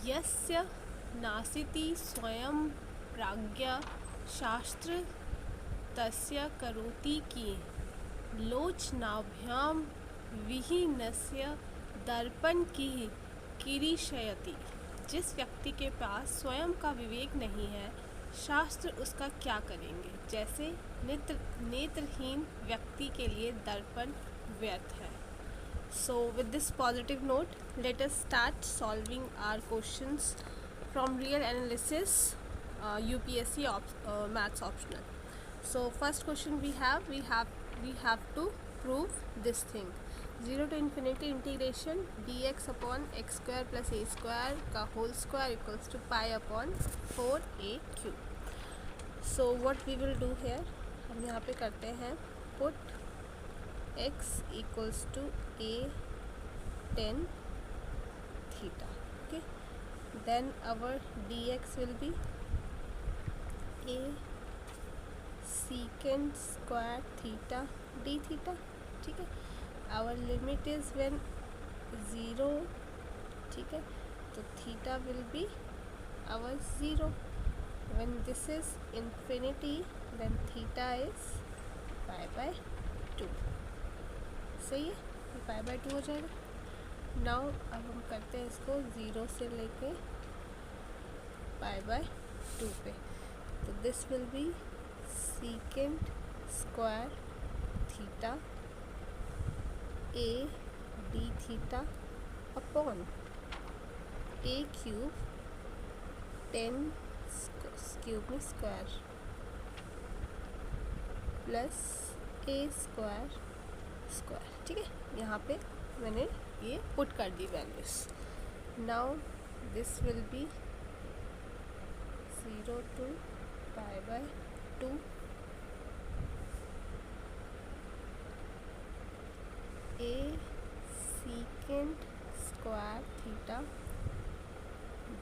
यस्य नासीति स्वयं प्राज्ञा शास्त्र तस्य करोति कि लोचनाभ्यां विहीनस्य दर्पण की किरीशयति। जिस व्यक्ति के पास स्वयं का विवेक नहीं है, शास्त्र उसका क्या करेंगे। जैसे नेत्रहीन व्यक्ति के लिए दर्पण व्यर्थ है। So with this positive note, let us start solving our questions from real analysis, UPSC maths optional. So first question we have to prove this thing. 0 to infinity integration dx upon x square plus a square का whole square equals to pi upon 4a cube. So what we will do here, हम यहाँ पे करते हैं put x equals to a tan theta. Okay, then our dx will be a secant square theta d theta. ठीक है, our limit is when 0, ठीक है, तो theta will be our 0. when this is infinity then theta is pi by 2. सही है, पाई by 2 हो जाएगा। Now अब हम करते हैं इसको 0 से लेके पाई बाय 2 पे। तो this will be secant square theta a d theta upon a cube 10 cube में square plus a square square. ठीक है, यहाँ पे मैंने ये पुट कर दी values. Now this will be 0 to pi by 2 a secant square theta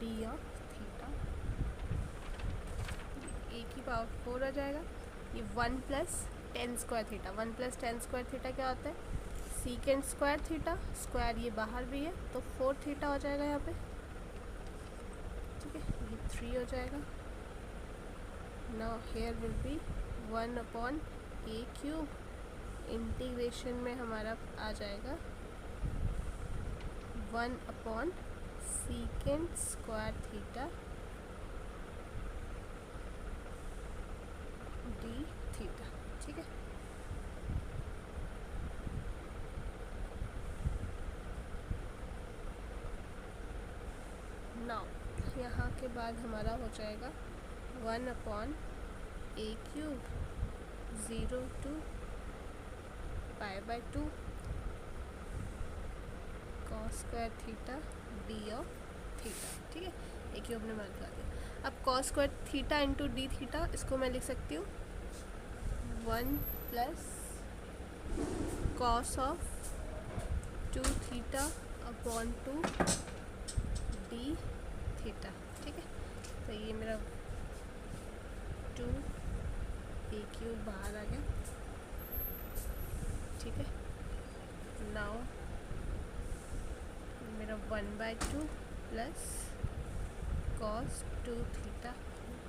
d of theta, a की पावर 4 आ जाएगा। ये 1 plus 10 square theta, 1 plus 10 square theta क्या होता है, सीकेंट स्क्वायर थीटा, स्क्वायर ये बाहर भी है तो 4 थीटा हो जाएगा यहाँ पे। ठीक है, ये 3 हो जाएगा। Now here will be 1 upon a cube, integration में हमारा आ जाएगा 1 upon secant square theta D theta. ठीक है, नाउ यहाँ के बाद हमारा हो जाएगा 1 upon a cube 0 to pi by 2 cos square theta d of theta. ठीक है, ए क्यूब ने मल्टीप्लाई दिया। अब cos square theta into D theta, इसको मैं लिख सकती हूँ 1 plus cos of 2 theta upon 2 D theta. ठीक है, तो ये मेरा 2 ए क्यूब बाहर आ गया। ठीक है, नाउ मेरा 1/2 प्लस कॉस 2 थीटा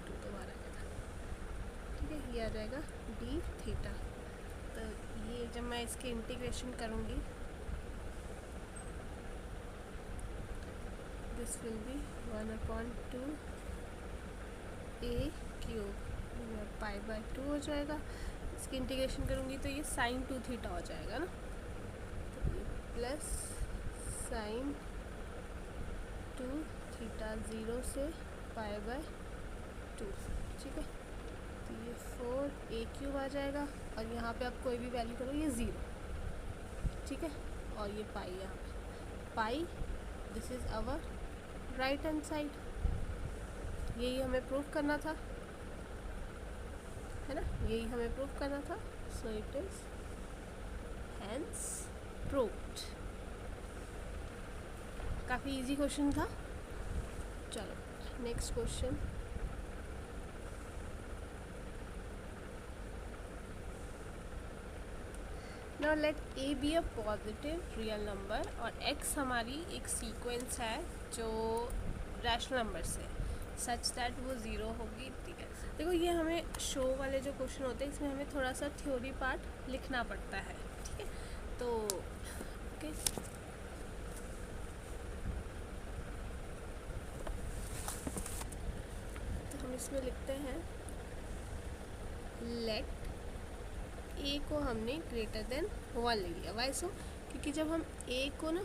2 तो बाहर आ गया था। ठीक है, ये आ जाएगा डी थीटा। तो ये जब मैं इसके इंटीग्रेशन करूँगी this will B 1 upon 2 A cube pi by 2 हो जाएगा। इसकी इंटीग्रेशन करूँगी तो ये साइन 2 थीटा हो जाएगा ना, तो ये प्लस साइन 2 थीटा 0 से पाई बाय 2। ठीक है, तो ये 4 ए क्यूब आ जाएगा और यहाँ पे आप कोई भी वैल्यू करो ये 0। ठीक है, और ये पाई यहाँ पे pi, this is our right hand side. यही हमें प्रूव करना था, है ना, यही हमें प्रूव करना था। So it is hence proved. काफ़ी इजी क्वेश्चन था। चलो next question. Now let A be a positive real number और x हमारी एक सीक्वेंस है जो रैशनल नंबर से सच दैट वो ज़ीरो होगी, ठीक है। देखो ये हमें शो वाले जो क्वेश्चन होते हैं इसमें हमें थोड़ा सा थ्योरी पार्ट लिखना पड़ता है, ठीक है। तो ओके, तो हम इसमें लिखते हैं लेट ए को हमने ग्रेटर देन 1 ले लिया। वाई सो? क्योंकि जब हम ए को ना,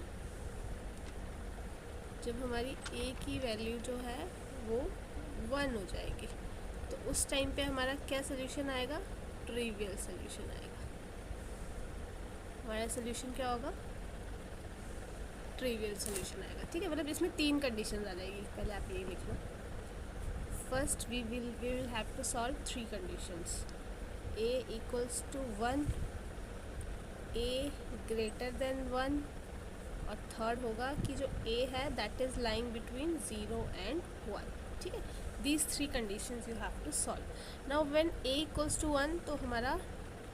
जब हमारी ए की वैल्यू जो है वो 1 हो जाएगी तो उस टाइम पे हमारा क्या सोल्यूशन आएगा? ट्रिवियल सोल्यूशन आएगा। हमारा सोल्यूशन क्या होगा? ट्रिवियल सोल्यूशन आएगा, ठीक है। मतलब इसमें 3 कंडीशन आ जाएगी, पहले आप ये लिख लो। First we will have to solve 3 conditions. a equals to 1, a greater than 1, और थर्ड होगा कि जो a है that is lying between 0 and 1, ठीक है। These 3 conditions you have to solve. Now when a equals to 1 तो हमारा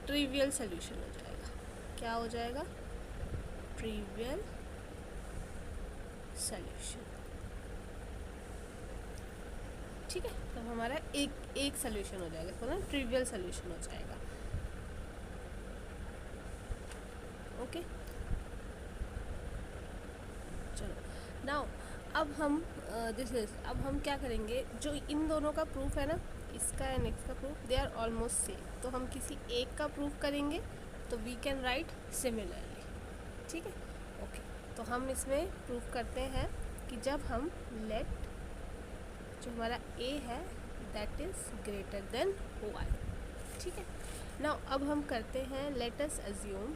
trivial solution हो जाएगा। क्या हो जाएगा? ट्रिवियल सोल्यूशन, ठीक है। तो हमारा एक सोल्यूशन हो जाएगा, तो ना ट्रिवियल सोल्यूशन हो जाएगा। ओके, चलो नाउ अब हम अब हम क्या करेंगे, जो इन दोनों का प्रूफ है ना, इसका एंड इसका proof, they are almost same. तो हम किसी एक का प्रूफ करेंगे तो वी कैन राइट सिमिलरली, ठीक है। ओके, तो हम इसमें प्रूफ करते हैं कि जब हम लेट जो हमारा a है दैट इज़ ग्रेटर देन 1, ठीक है। नाउ अब हम करते हैं let us assume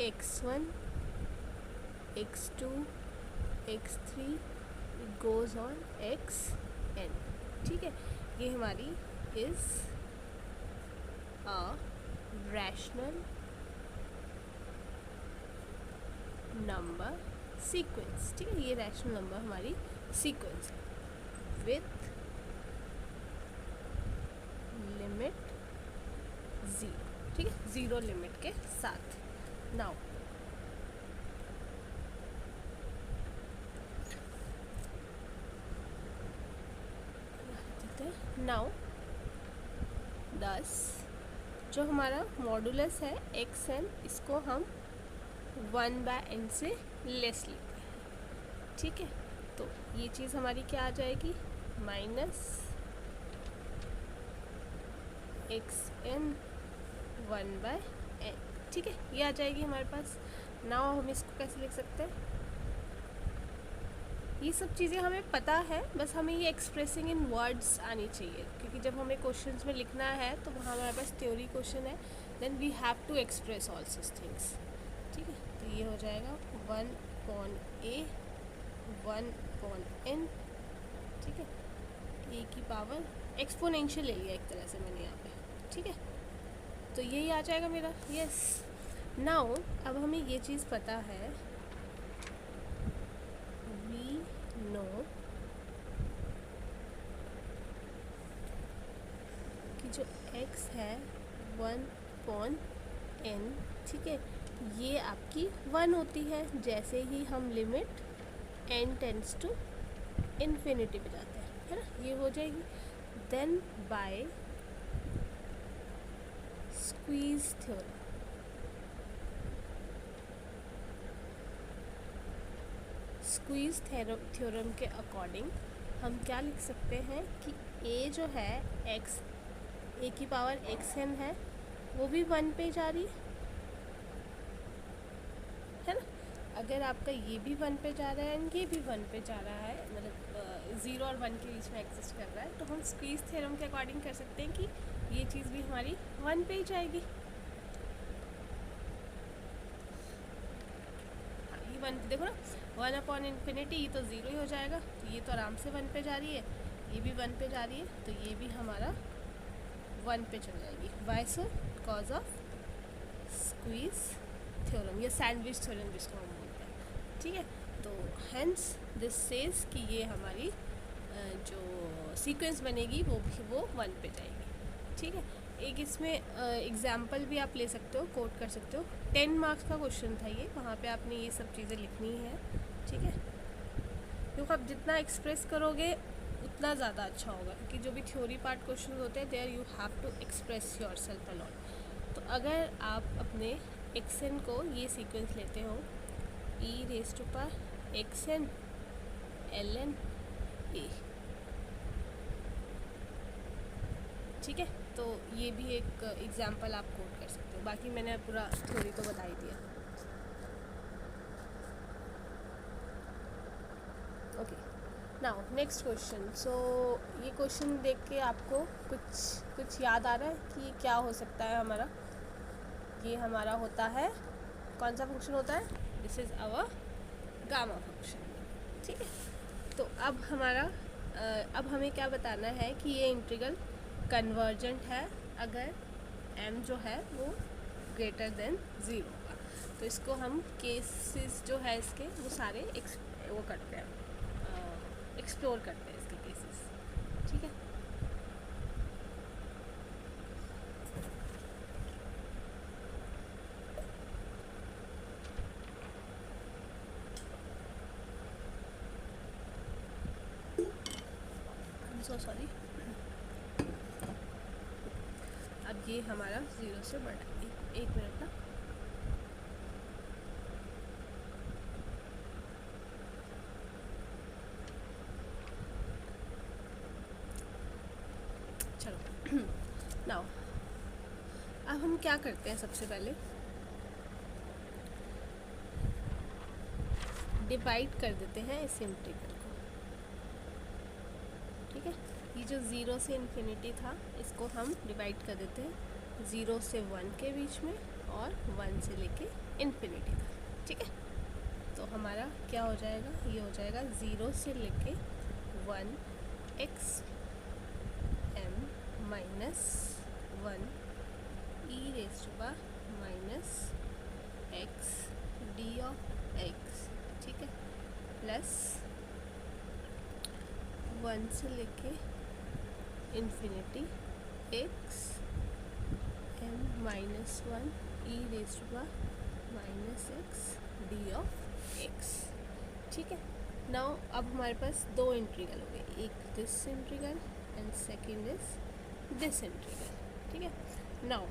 x1 x2 x3 goes on xn, ठीक है। ये हमारी is a rational number sequence, ठीक है। ये रैशनल नंबर हमारी सीक्वेंस है विथ लिमिट 0, ठीक है, 0 लिमिट के साथ। नाउ दस जो हमारा मॉडुलस है xn, इसको हम 1/n से लेस लेते हैं, ठीक है। तो ये चीज़ हमारी क्या आ जाएगी? माइनस xn 1/n, ठीक है, ये आ जाएगी हमारे पास। नाउ हम इसको कैसे लिख सकते हैं? ये सब चीज़ें हमें पता है, बस हमें ये एक्सप्रेसिंग इन वर्ड्स आनी चाहिए, क्योंकि जब हमें क्वेश्चंस में लिखना है तो वहाँ हमारे पास थ्योरी क्वेश्चन है, then we have to express all such things, ठीक है। तो ये हो जाएगा 1/a 1/n, ठीक है। a की पावर एक्सपोनेंशियल ले लिया एक तरह से मैंने यहाँ पे, ठीक है। तो यही आ जाएगा मेरा, यस। नाउ अब हमें ये चीज़ पता है, वी नो कि जो x है 1/n, ठीक है, ये आपकी 1 होती है जैसे ही हम limit n tends to infinity पे जाते हैं, है ना, ये हो जाएगी। Then by squeeze theorem, squeeze theorem के अकॉर्डिंग हम क्या लिख सकते हैं कि a जो है x, a की पावर xn है, वो भी 1 पे जा रही है ना। अगर आपका ये भी 1 पे जा रहा है एंड ये भी 1 पे जा रहा है, मतलब 0 और 1 के बीच में एग्जिस्ट कर रहा है, तो हम स्क्वीज थ्योरम के अकॉर्डिंग कर सकते हैं कि ये चीज़ भी हमारी 1 पे ही जाएगी। हाँ, ये 1 पे देखो ना, 1/∞, ये तो 0 ही हो जाएगा, तो ये तो आराम से 1 पे जा रही है, ये भी 1 पे जा रही है, तो ये भी हमारा 1 पे चल जाएगी। Why so? Because of squeeze theorem या सैंडविच थ्योरम जिसको हम बोलते हैं, ठीक है। तो हेंस दिस सेज कि ये हमारी जो सीक्वेंस बनेगी वो 1 पे जाएगी, ठीक है। एक इसमें एग्जाम्पल भी आप ले सकते हो, कोट कर सकते हो। 10 मार्क्स का क्वेश्चन था ये, वहाँ पे आपने ये सब चीज़ें लिखनी है, ठीक है। क्योंकि आप जितना एक्सप्रेस करोगे उतना ज़्यादा अच्छा होगा, क्योंकि जो भी थ्योरी पार्ट क्वेश्चन होते हैं there you have to express yourself a lot. तो अगर आप अपने एक्सन को ये सीक्वेंस लेते हो, e raise to power x ln a, ठीक है। तो ये भी एक एग्जाम्पल आप कोट कर सकते हो। बाकी मैंने पूरा थ्योरी तो बता ही दिया। Okay, now next question. So ये क्वेश्चन देख के आपको कुछ याद आ रहा है कि क्या हो सकता है हमारा? ये हमारा होता है, कौन सा फंक्शन होता है? This is our gamma function, ठीक है। तो अब अब हमें क्या बताना है कि ये इंटीग्रल कन्वर्जेंट है अगर m जो है वो ग्रेटर देन 0 होगा। तो इसको हम केसेस जो है इसके वो सारे वो करते हैं, एक्सप्लोर करते हैं इसके केसेस, ठीक है। So sorry. अब ये हमारा 0 से बड़ा, एक मिनट ना। चलो नाउ अब हम क्या करते हैं, सबसे पहले डिवाइड कर देते हैं इस इंटीग्रल को, ठीक है। ये जो 0 से इन्फिनिटी था इसको हम डिवाइड कर देते हैं 0 से 1 के बीच में और 1 से लेके इन्फिनिटी तक, ठीक है। तो हमारा क्या हो जाएगा? ये हो जाएगा 0 से लेके 1 x m minus 1 e raise to power minus x d of x, ठीक है, प्लस 1 से लेके infinity x m minus 1 e raise to power minus x d of x, ठीक है। नाउ अब हमारे पास दो इंटीग्रल हो गए, एक this integral and second is this integral, ठीक है। नाउ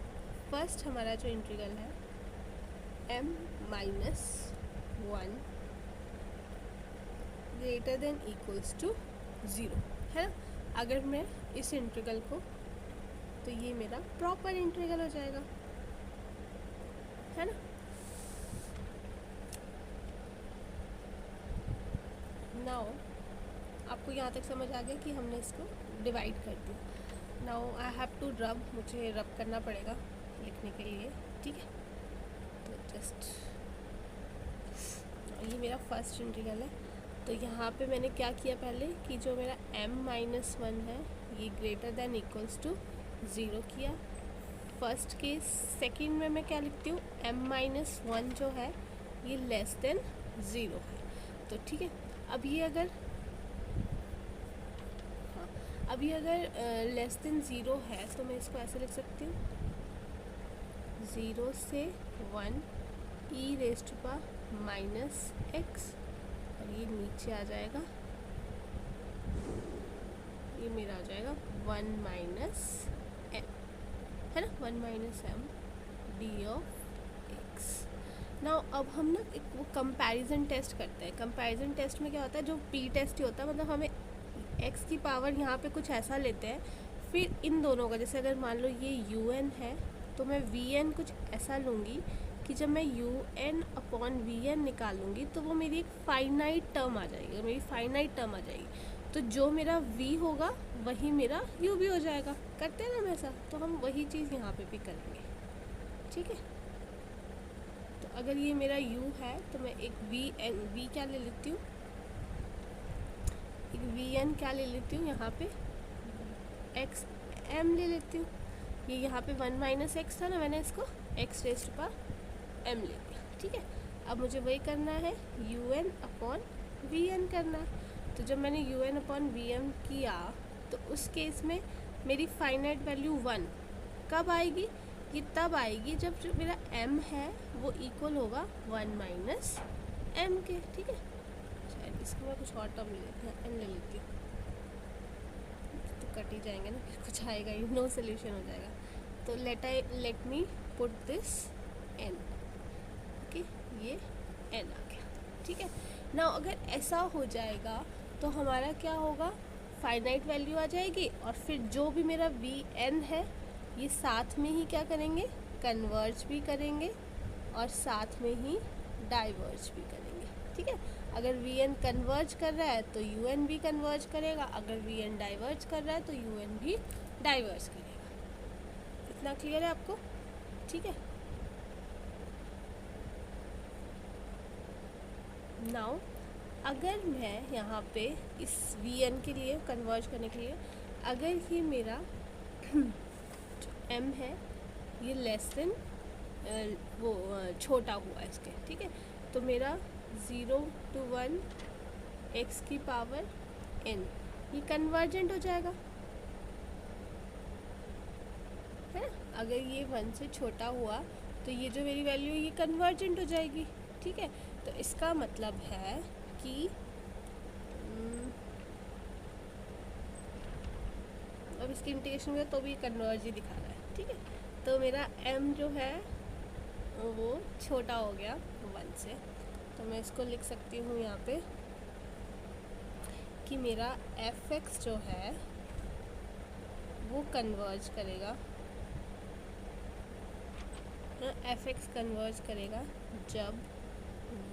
फर्स्ट हमारा जो इंटीग्रल है m minus 1 greater than equals to 0 है ना। अगर मैं इस इंटीग्रल को, तो ये मेरा प्रॉपर इंटीग्रल हो जाएगा, है ना। नाउ आपको यहाँ तक समझ आ गया कि हमने इसको डिवाइड कर दिया। Now I have to rub, मुझे रब करना पड़ेगा लिखने के लिए, ठीक है। तो जस्ट ये मेरा फर्स्ट इंटीग्रल है। तो यहाँ पे मैंने क्या किया पहले कि जो मेरा m माइनस 1 है ये ग्रेटर देन इक्वल्स टू 0 किया फर्स्ट केस। सेकंड में मैं क्या लिखती हूँ, m माइनस 1 जो है ये लेस देन 0 है। तो ठीक है, अब ये अगर लेस देन 0 है तो मैं इसको ऐसे लिख सकती हूँ 0 से 1 e raise to power minus x, और ये नीचे आ जाएगा, ये मेरा आ जाएगा 1 माइनस m, है ना, 1 minus m d of x। Now अब हम ना एक वो कंपैरिजन टेस्ट करते हैं। कंपैरिजन टेस्ट में क्या होता है, जो p टेस्ट ही होता है, मतलब हमें x की पावर यहाँ पे कुछ ऐसा लेते हैं, फिर इन दोनों का, जैसे अगर मान लो ये un है तो मैं vn कुछ ऐसा लूँगी कि जब मैं un अपॉन vn निकालूंगी तो वो मेरी एक फाइनाइट टर्म आ जाएगी, मेरी फाइनाइट टर्म आ जाएगी। तो जो मेरा v होगा वही मेरा u भी हो जाएगा। करते हैं ना हम ऐसा, तो हम वही चीज़ यहाँ पे भी करेंगे, ठीक है। तो अगर ये मेरा u है तो मैं एक v क्या ले लेती हूँ, एक vn क्या ले लेती हूँ, यहाँ पे x m ले लेती हूँ। ये यहाँ पे 1 माइनस एक्स था ना, मैंने इसको x raise to power m ले लिया, ठीक है। अब मुझे वही करना है, un अपॉन vn करना है। तो जब मैंने un अपॉन vm किया तो उस केस में मेरी फाइनाइट वैल्यू 1, कब आएगी? ये तब आएगी जब जो मेरा m है वो इक्वल होगा 1 माइनस m के। ठीक है, शायद इसको मैं कुछ और टर्म ले लेती हूँ, n ले लेती हूँ, तो कट ही जाएंगे ना, कुछ आएगा ही, नो सोल्यूशन हो जाएगा। तो let me put this n। Okay, ये n आ गया। ठीक है ना, अगर ऐसा हो जाएगा तो हमारा क्या होगा, फाइनाइट वैल्यू आ जाएगी, और फिर जो भी मेरा Vn है ये साथ में ही क्या करेंगे, कन्वर्ज भी करेंगे और साथ में ही डाइवर्ज भी करेंगे। ठीक है, अगर Vn कन्वर्ज कर रहा है तो Un भी कन्वर्ज करेगा, अगर Vn डाइवर्ज कर रहा है तो Un भी डाइवर्ज करेगा। इतना क्लियर है आपको? ठीक है, नाउ अगर मैं यहाँ पे इस Vn के लिए कन्वर्ज करने के लिए, अगर ये मेरा m है ये लेस देन वो छोटा हुआ इसके, ठीक है, तो मेरा 0 to 1 x की पावर n ये कन्वर्जेंट हो जाएगा, है ना। अगर ये 1 से छोटा हुआ तो ये जो मेरी वैल्यू है ये कन्वर्जेंट हो जाएगी। ठीक है, तो इसका मतलब है कि अब इसकी इंटीग्रेशन में तो भी कन्वर्ज ही दिखा रहा है। ठीक है, तो मेरा m जो है वो छोटा हो गया 1 से, तो मैं इसको लिख सकती हूँ यहाँ पे कि मेरा fx जो है वो कन्वर्ज करेगा, fx कन्वर्ज करेगा जब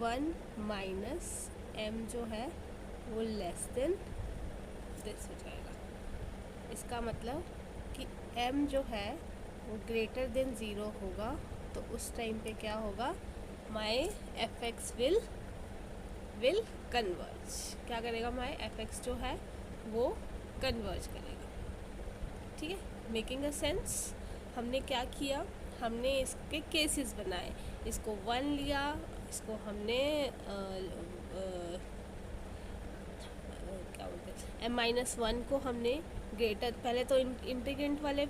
1 माइनस m जो है वो लेस देन दिस हो जाएगा। इसका मतलब कि m जो है वो ग्रेटर देन 0 होगा, तो उस टाइम पे क्या होगा, माई fx विल कन्वर्ज। क्या करेगा, माई fx जो है वो कन्वर्ज करेगा। ठीक है, मेकिंग अ सेंस। हमने क्या किया, हमने इसके केसेस बनाए, इसको 1 लिया, इसको हमने क्या बोलते हैं m-1 को हमने ग्रेटर, पहले तो इंटीग्रेंट वाले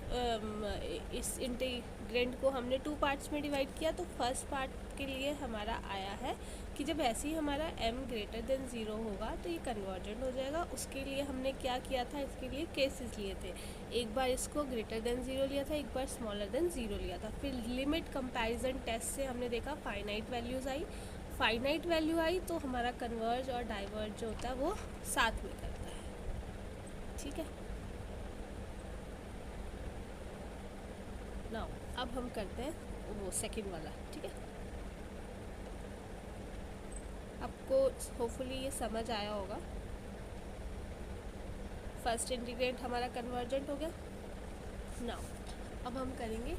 इस इंटीग्रेंट को हमने 2 पार्ट्स में डिवाइड किया। तो फर्स्ट पार्ट के लिए हमारा आया है कि जब ऐसे ही हमारा m ग्रेटर देन 0 होगा तो ये कन्वर्जेंट हो जाएगा। उसके लिए हमने क्या किया था, इसके लिए केसेस लिए थे, एक बार इसको ग्रेटर देन 0 लिया था, एक बार स्मॉलर देन 0 लिया था। फिर लिमिट कंपैरिजन टेस्ट से हमने देखा फाइनाइट वैल्यूज़ आई, फाइनाइट वैल्यू आई तो हमारा कन्वर्ज और डाइवर्ज जो होता है वो साथ में करता है। ठीक है, नाउ अब हम करते हैं वो सेकंड वाला। ठीक है, आपको होपफुली ये समझ आया होगा। फर्स्ट इंटीग्रेंट हमारा कन्वर्जेंट हो गया। नाउ अब हम करेंगे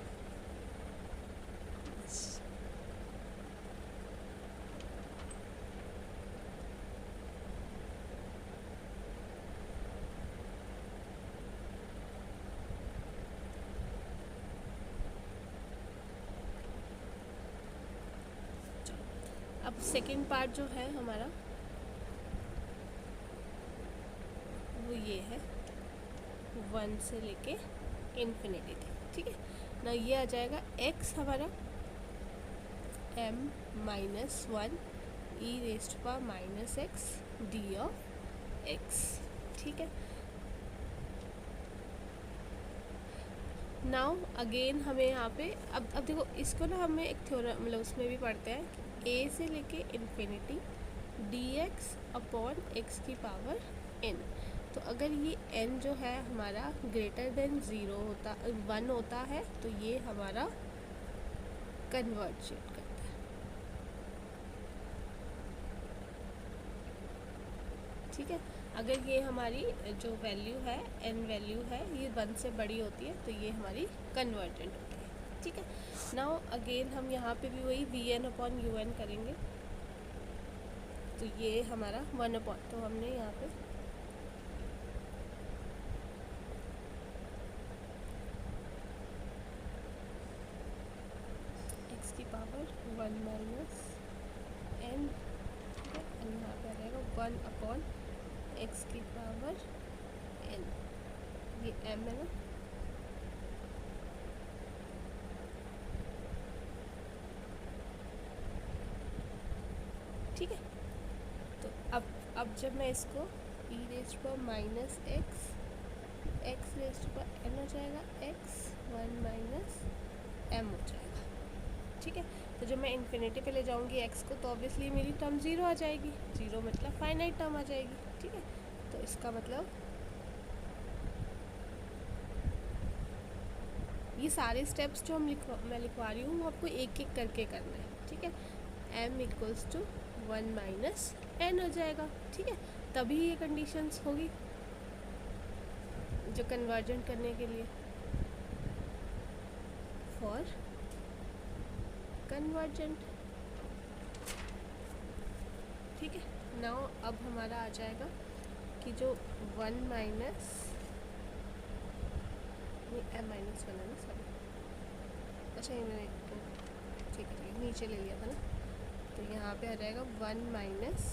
अब सेकंड पार्ट जो है हमारा वो ये है 1 से लेके इन्फिनिटी तक। ठीक है ना, ये आ जाएगा x हमारा m-1 e raised to power -x d of x। ठीक है, नाउ अगेन हमें यहाँ पे अब देखो इसको ना हमें एक थ्योरम मतलब उसमें भी पढ़ते हैं कि a से लेके इन्फिनिटी dx अपॉन x की पावर n। तो अगर ये n जो है हमारा ग्रेटर देन 0 होता 1 होता है तो ये हमारा कन्वर्जेंट करता है। ठीक है, अगर ये हमारी जो वैल्यू है n वैल्यू है ये 1 से बड़ी होती है तो ये हमारी कन्वर्जेंट होती है। ठीक है, नाउ अगेन हम यहाँ पे भी वही vn अपॉन un करेंगे, तो ये हमारा 1 अपॉन, तो हमने यहाँ पे x की पावर 1 माइनस n, ठीक है, और यहाँ पे आ जाएगा 1 अपॉन x की पावर n, ये m है ना, ठीक है। तो अब जब मैं इसको e raise to power minus x raise to power n हो जाएगा, x 1 माइनस m हो जाएगा, ठीक है। तो जब मैं इन्फिनिटी पे ले जाऊंगी x को तो ऑब्वियसली मेरी टर्म 0 आ जाएगी, 0 मतलब फाइनाइट टर्म आ जाएगी, ठीक है। तो इसका मतलब ये सारे स्टेप्स जो मैं लिखवा रही हूँ वो आपको एक एक करके करना है, ठीक है। m equals to 1 minus n हो जाएगा, ठीक है। तभी ये कंडीशंस होगी जो कन्वर्जेंट करने के लिए, फॉर कन्वर्जेंट, ठीक है। नाउ अब हमारा आ जाएगा कि जो 1 माइनस m माइनस 1 है ना, सॉरी, अच्छा ये मैंने ठीक है नीचे ले लिया था ना, तो यहाँ पे आ जाएगा 1 माइनस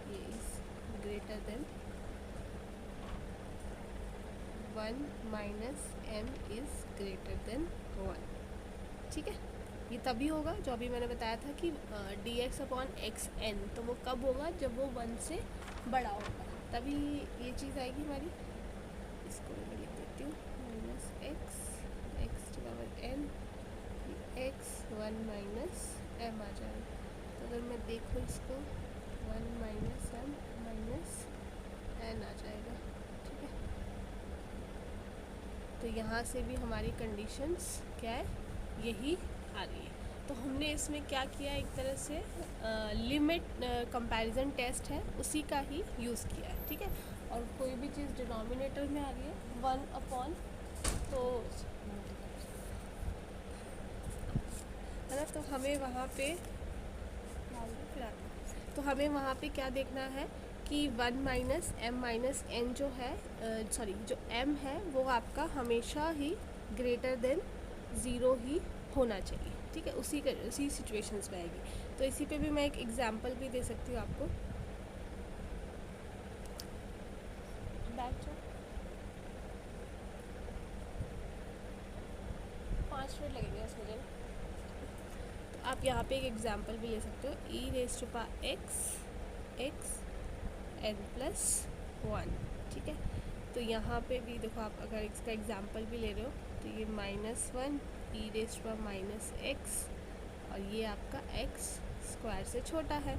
ये is greater than 1 minus m is greater than 1, ठीक है। ये तभी होगा जो अभी मैंने बताया था कि dx अपॉन एक्स एन, तो वो कब होगा जब वो 1 से बड़ा होगा, तभी ये चीज़ आएगी हमारी। इसको मैं लिख देती हूँ minus x to power n, x 1 minus m आ जाएगा। तो अगर मैं देखूँ इसको 1 माइनस m माइनस n आ जाएगा, ठीक है। तो यहाँ से भी हमारी कंडीशंस क्या है, यही आ रही है। तो हमने इसमें क्या किया, एक तरह से लिमिट कंपैरिजन टेस्ट है उसी का ही यूज़ किया है, ठीक है। और कोई भी चीज़ डिनोमिनेटर में आ रही है 1 अपॉन, तो है ना, तो हमें वहाँ पे तो हमें वहाँ पे क्या देखना है कि 1 माइनस m माइनस n जो है, सॉरी जो m है वो आपका हमेशा ही ग्रेटर देन 0 ही होना चाहिए, ठीक है। उसी सिचुएशंस में आएगी। तो इसी पे भी मैं एक एग्जांपल भी दे सकती हूँ आपको। बैठ जाओ, 5 मिनट लगेंगे उसमें मुझे। तो आप यहाँ पे एक एग्जांपल भी ले सकते हो, e raise to power x n plus 1, ठीक है। तो यहाँ पे भी देखो, आप अगर इसका एग्जांपल भी ले रहे हो तो ये -1 e raise to power minus x, और ये आपका x स्क्वायर से छोटा है।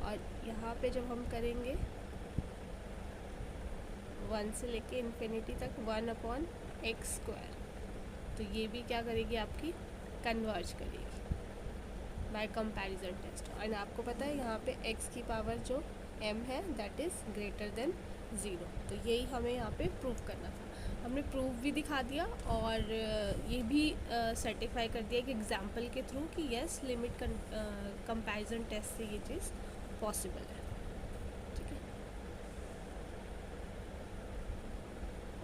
और यहाँ पे जब हम करेंगे 1 से लेके इन्फिनिटी तक 1 अपॉन एक्स स्क्वायर, तो ये भी क्या करेगी, आपकी कन्वर्ज करेगी बाय कंपैरिजन टेस्ट। और आपको पता है यहाँ पे x की पावर जो m है दैट इज़ ग्रेटर देन 0, तो यही हमें यहाँ पे प्रूव करना था। हमने प्रूफ भी दिखा दिया और ये भी सर्टिफाई कर दिया कि एग्जाम्पल के थ्रू कि यस लिमिट कंपैरिजन टेस्ट से ये चीज़ पॉसिबल है, ठीक है।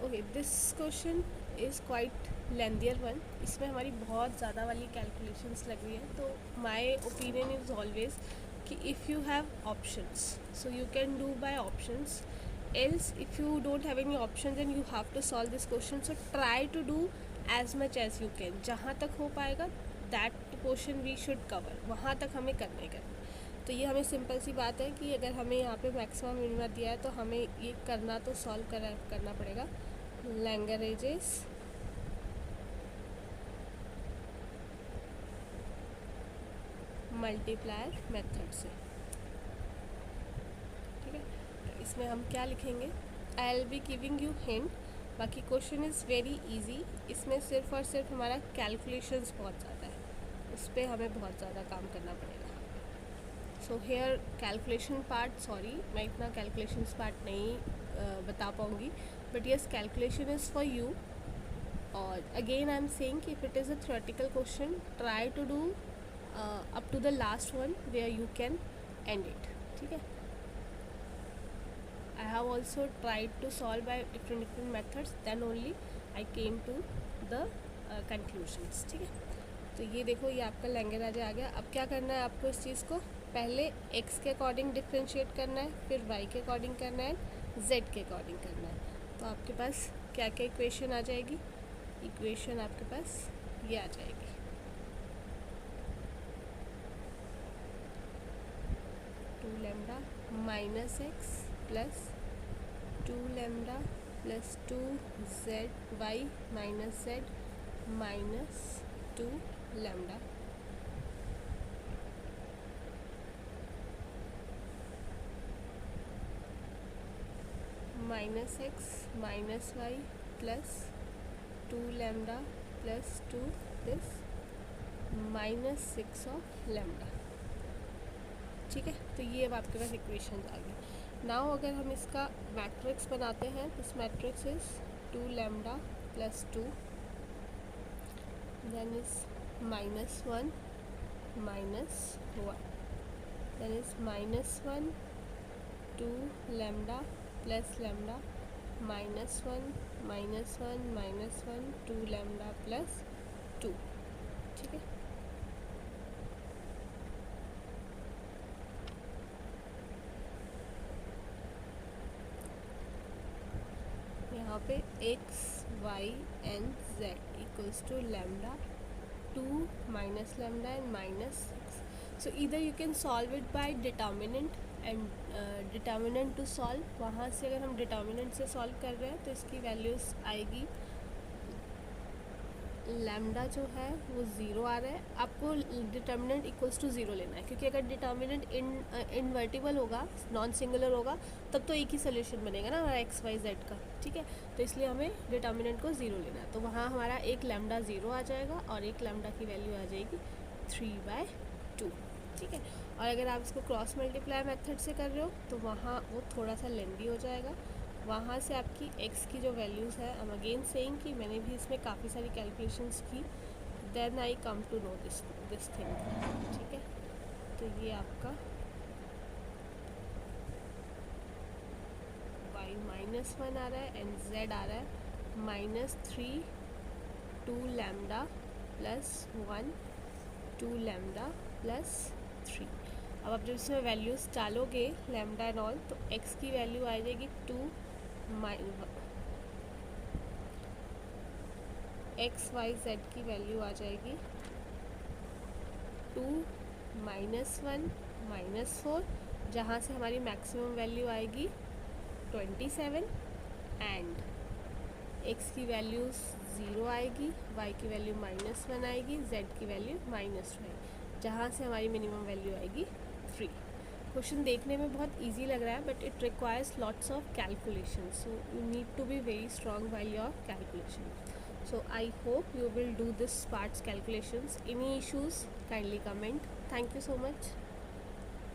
Okay, this question is quite lengthier one. इसमें हमारी बहुत ज़्यादा वाली कैलकुलेशंस लग रही है, तो माय ओपिनियन इज़ ऑलवेज कि if you have options so you can do by options, else if you don't have any options then you have to solve this question, so try to do as much as you can, जहाँ तक हो पाएगा that portion we should cover, वहाँ तक हमें करने का। तो ये हमें सिंपल सी बात है कि अगर हमें यहाँ पे मैक्सिमम मिनिमम दिया है तो हमें ये करना तो सॉल्व करना पड़ेगा लैग्रेंजेस मल्टीप्लायर मेथड से, ठीक है। इसमें हम क्या लिखेंगे, I will be giving you hint, बाकी क्वेश्चन इज़ वेरी इजी। इसमें सिर्फ और सिर्फ हमारा कैलकुलेशंस बहुत ज़्यादा है, उस पर हमें बहुत ज़्यादा काम करना पड़ेगा। So here calculation part, sorry मैं इतना कैलकुलेशंस पार्ट नहीं बता पाऊँगी, but yes calculation is for you. और अगेन आई एम सेइंग कि if it is a theoretical question try to do up to the last one where you can end it, ठीक है। I have also tried to solve by different methods, then only I came to the conclusions, ठीक है। तो ये देखो, ये आपका Lagrange आ गया। अब क्या करना है आपको, इस चीज़ को पहले x के अकॉर्डिंग डिफ्रेंशिएट करना है, फिर y के अकॉर्डिंग करना है, z के अकॉर्डिंग करना है। तो आपके पास क्या क्या इक्वेशन आ जाएगी, इक्वेशन आपके पास ये आ जाएगी, 2 lambda minus x plus 2 lambda plus 2 z y minus z minus 2 lambda minus x minus y plus 2 lambda plus 2 this minus 6 of lambda। ठीक है, तो ये अब आपके पास इक्वेशन आ गई। नाउ अगर हम इसका मैट्रिक्स बनाते हैं, this matrix is 2 lambda plus 2 then is minus 1 minus 1 then is minus 1 2 lambda plus lambda minus 1 minus 1 minus 1 2 lambda plus 2। ठीक है, यहाँ पे x y and z equals to lambda 2 minus lambda and minus 6। so either you can solve it by determinant and determinant to solve। वहाँ से अगर हम determinant से solve कर रहे हैं तो इसकी values आएगी, लैम्डा जो है वो ज़ीरो आ रहा है। आपको डिटर्मिनेंट इक्वल्स टू ज़ीरो लेना है, क्योंकि अगर डिटर्मिनेंट इनवर्टिबल होगा, नॉन सिंगुलर होगा, तब तो एक ही सोल्यूशन बनेगा ना हमारा एक्स वाई जेड का। ठीक है, तो इसलिए हमें डिटर्मिनेंट को ज़ीरो लेना है। तो वहाँ हमारा एक लैम्डा ज़ीरो आ जाएगा और एक लैम्डा की वैल्यू आ जाएगी 3/2। ठीक है, और अगर आप इसको क्रॉस मल्टीप्लाई मेथड से कर रहे हो तो वहाँ वो थोड़ा सा लेंदी हो जाएगा। वहाँ से आपकी x की जो वैल्यूज़ है, आई एम अगेन सेइंग कि मैंने भी इसमें काफ़ी सारी कैलकुलेशंस की, then I come to know this thing. ठीक है, तो ये आपका y -1 आ रहा है एंड z आ रहा है -3 2 लैम्डा प्लस 1 2 लैम्डा प्लस 3। अब आप जब इसमें वैल्यूज़ डालोगे लैम्डा एंड ऑल, तो x की वैल्यू आ जाएगी 2 एक्स वाई जेड की वैल्यू आ जाएगी 2 -1 -4, जहाँ से हमारी मैक्सिमम वैल्यू आएगी 27 एंड x की वैल्यू 0 आएगी, y की वैल्यू -1 आएगी, z की वैल्यू -2, जहाँ से हमारी मिनिमम वैल्यू आएगी 3। क्वेश्चन देखने में बहुत इजी लग रहा है, but it requires lots of calculation, so you need to be very strong while your calculation. So I hope you will do this parts calculations. Any issues, kindly comment. Thank you so much.